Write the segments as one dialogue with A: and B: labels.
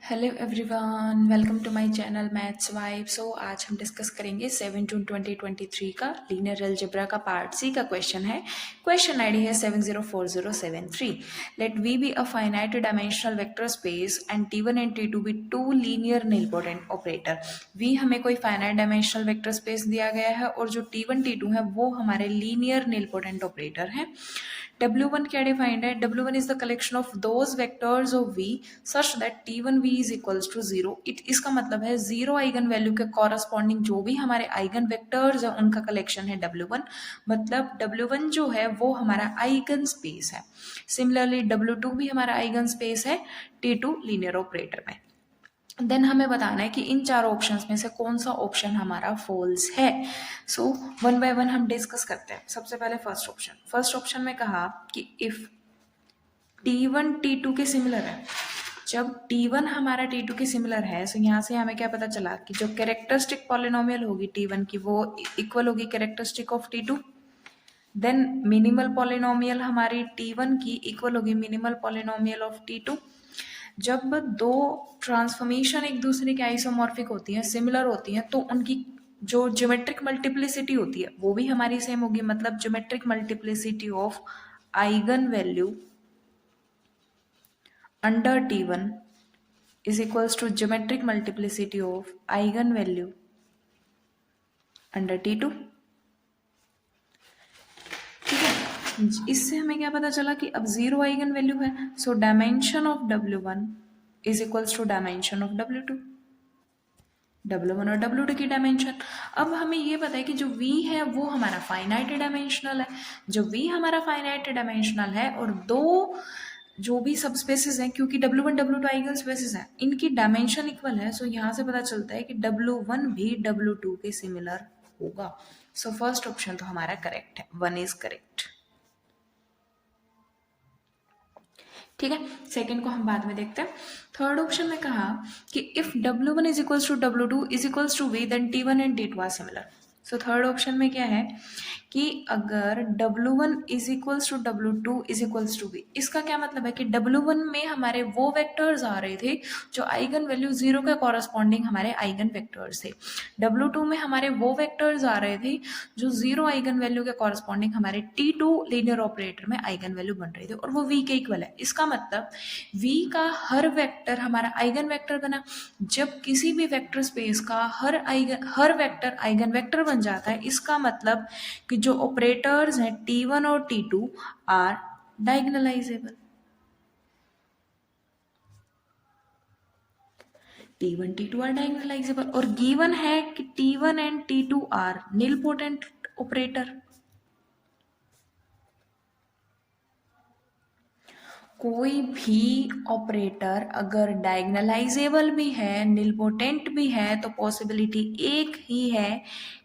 A: Hello everyone, welcome to my channel maths vibe. So आज हम discuss करेंगे 7 June 2023 का लीनियर अलजेब्रा का पार्ट सी का क्वेश्चन है। क्वेश्चन आईडी है 704073। Let V be a finite dimensional vector space and T1 and T2 be two linear nilpotent operator. V हमें कोई फाइनाइट डायमेंशनल वेक्टर स्पेस दिया गया है और जो T1 T2 है वो हमारे लीनियर नीलपोटेंट ऑपरेटर है। W1 क्या डिफाइंड है? W1 is the collection of those vectors of V such that T1V is equals to 0. इसका मतलब है जीरो आइगन वैल्यू के कॉरस्पॉन्डिंग जो भी हमारे आइगन वेक्टर्स है उनका कलेक्शन है W1। मतलब W1 जो है वो हमारा आइगन स्पेस है। सिमिलरली W2 भी हमारा आइगन स्पेस है T2 लीनियर ऑपरेटर में। देन हमें बताना है कि इन चारों ऑप्शंस में से कौन सा ऑप्शन हमारा फॉल्स है। सो वन बाय वन हम डिस्कस करते हैं। सबसे पहले फर्स्ट ऑप्शन में कहा कि इफ T1 T2 के सिमिलर है, जब T1 हमारा T2 के सिमिलर है तो यहाँ से हमें क्या पता चला कि जो कैरेक्टरिस्टिक पॉलिनोमियल होगी T1 की वो इक्वल होगी characteristic of T2। Then minimal polynomial हमारी T1 की इक्वल होगी मिनिमल पॉलिनोमियल ऑफ T2। जब दो ट्रांसफॉर्मेशन एक दूसरे के आइसोमॉर्फिक होती हैं, सिमिलर होती हैं, तो उनकी जो ज्योमेट्रिक मल्टीप्लिसिटी होती है वो भी हमारी सेम होगी। मतलब geometric multiplicity of eigen value under T1 is equals to geometric multiplicity of eigen value under T2। ठीक है, इससे हमें क्या पता चला कि अब जीरो आइगन वैल्यू है, so dimension of W1 is equals to dimension of W2। W1 और W2 की डायमेंशन। अब हमें ये पता है कि जो V है वो हमारा फाइनाइट डायमेंशनल है। जो V हमारा फाइनाइट डायमेंशनल है और दो जो भी सब स्पेसिस हैं, क्योंकि W1 W2 आइगन स्पेसिस हैं, इनकी डायमेंशन इक्वल है। सो यहाँ से पता चलता है कि W1 भी W2 के सिमिलर होगा। सो फर्स्ट ऑप्शन तो हमारा करेक्ट है, 1 इज करेक्ट। ठीक है, सेकंड को हम बाद में देखते हैं। थर्ड ऑप्शन में कहा कि if W1 is equals to W2 is equals to V then T1 and T2 are similar. So third option में क्या है कि अगर W1 is equals to W2 is equals to V, इसका क्या मतलब है कि W1 में हमारे वो वेक्टर्स आ रहे थे जो आइगन वैल्यू जीरो के कॉरस्पॉन्डिंग हमारे आइगन वेक्टर्स थे। W2 में हमारे वो वेक्टर्स आ रहे थे जो जीरो आइगन वैल्यू के कॉरस्पॉन्डिंग हमारे T2 लीनियर ऑपरेटर में आइगन वैल्यू बन रहे थे और वो V के इक्वल है। इसका मतलब V का हर वेक्टर हमारा आइगन वेक्टर बना। जब किसी भी वेक्टर स्पेस का हर वेक्टर आइगन वेक्टर बन जाता है, इसका मतलब कि जो ऑपरेटर्स हैं T1 और T2 are diagonalizable. T1 T2 are diagonalizable और गिवन है कि T1 and T2 are nilpotent operator. कोई भी ऑपरेटर अगर डायगोनलाइजेबल भी है, नीलपोटेंट भी है, तो पॉसिबिलिटी एक ही है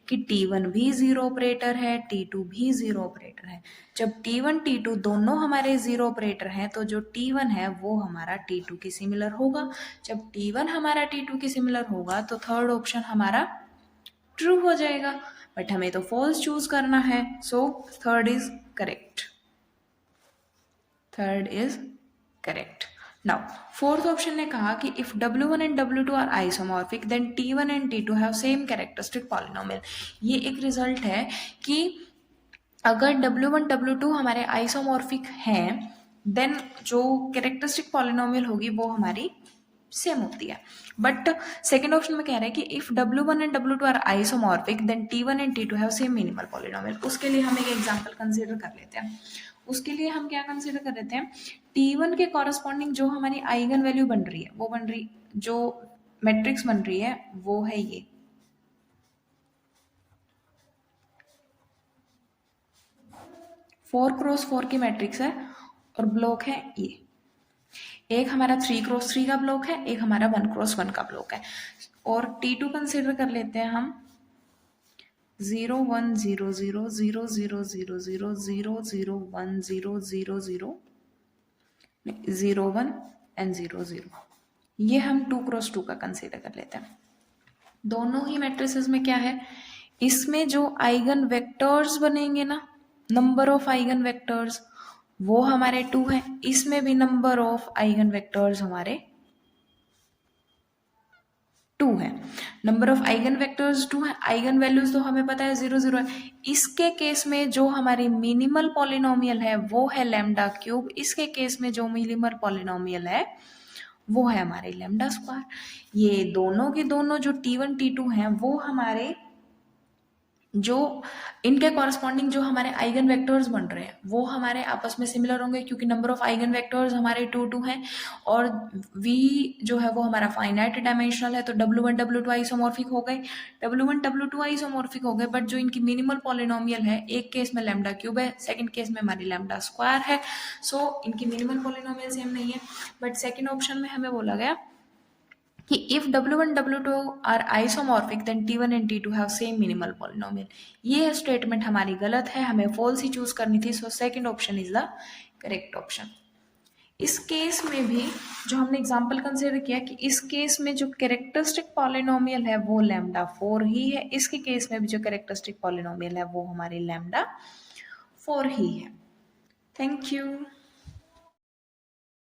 A: कि T1 भी जीरो ऑपरेटर है, T2 भी जीरो ऑपरेटर है। जब T1 T2 दोनों हमारे जीरो ऑपरेटर हैं तो जो T1 है वो हमारा T2 के सिमिलर होगा। जब T1 हमारा T2 के सिमिलर होगा तो थर्ड ऑप्शन हमारा ट्रू हो जाएगा, बट हमें तो फॉल्स चूज करना है। So third is correct. Third is correct. Now fourth option ने कहा कि if W1 and W2 are isomorphic then T1 and T2 have same characteristic polynomial. ये एक रिजल्ट है कि अगर W1 W2 हमारे आइसोमॉर्फिक हैं देन जो कैरेक्टरिस्टिक पॉलिनोमियल होगी वो हमारी सेम होती है। बट सेकेंड ऑप्शन में कह रहा है कि if W1 and W2 are isomorphic then T1 and T2 have same minimal polynomial. उसके लिए हम एक एग्जांपल कंसीडर कर लेते हैं। उसके लिए हम क्या कंसीडर कर लेते हैं, T1 के कॉरस्पॉन्डिंग जो हमारी आइगन वैल्यू बन रही है वो बन रही, जो मैट्रिक्स बन रही है वो है ये। फोर क्रॉस फोर की मैट्रिक्स है और ब्लॉक है ये। एक हमारा 3x3 का ब्लॉक है, एक हमारा 1x1 का ब्लॉक है। और T2 कंसीडर कर लेते हैं हम 0 1 0 0 0 0 0 0 0 0 1 0 0 0 0 1 एंड 0 0। ये हम 2x2 का कंसीडर कर लेते हैं। दोनों ही मैट्रिसेस में क्या है, इसमें जो आइगन वेक्टर्स बनेंगे ना, नंबर ऑफ आइगन वेक्टर्स वो हमारे 2 हैं, इसमें भी नंबर ऑफ आइगन वेक्टर्स हमारे 2 है, नंबर ऑफ आइगन वेक्टर्स 2 है, आइगन वैल्यूज तो हमें पता है 0 0 है। इसके केस में जो हमारी मिनिमल पॉलिनोमियल है वो है लैम्डा क्यूब, इसके केस में जो मिनिमल पॉलिनोमियल है वो है हमारे लैम्डा स्क्वायर। ये दोनों के दोनों जो T1 T2 हैं वो हमारे जो इनके कॉरस्पॉन्डिंग जो हमारे आइगन वेक्टर्स बन रहे हैं वो हमारे आपस में सिमिलर होंगे, क्योंकि नंबर ऑफ आइगन वेक्टर्स हमारे 2 हैं और v जो है वो हमारा फाइनाइट डायमेंशनल है, तो W1 W2 आइसोमॉर्फिक हो गए, W1 W2 आइसोमॉर्फिक हो गए। बट जो इनकी मिनिमल पॉलिनोमियल है, एक केस में लैम्डा क्यूब है, सेकंड केस में हमारी लैम्डा स्क्वायर है, सो इनकी मिनिमल पॉलिनोमियल सेम नहीं है। बट सेकंड ऑप्शन में हमें बोला गया कि if W1 W2 are isomorphic then T1 and T2 have same minimal polynomial। ये स्टेटमेंट हमारी गलत है, हमें फॉल्स ही चूज करनी थी, so second option is the correct option. इस केस में भी जो हमने एग्जांपल कंसीडर किया कि इस केस में जो कैरेक्टरिस्टिक पॉलिनोमियल है वो लैम्डा 4 ही है, इसके केस में भी जो कैरेक्टरिस्टिक पॉलिनोमियल है वो हमारी लैम्डा 4 ही है। Thank you.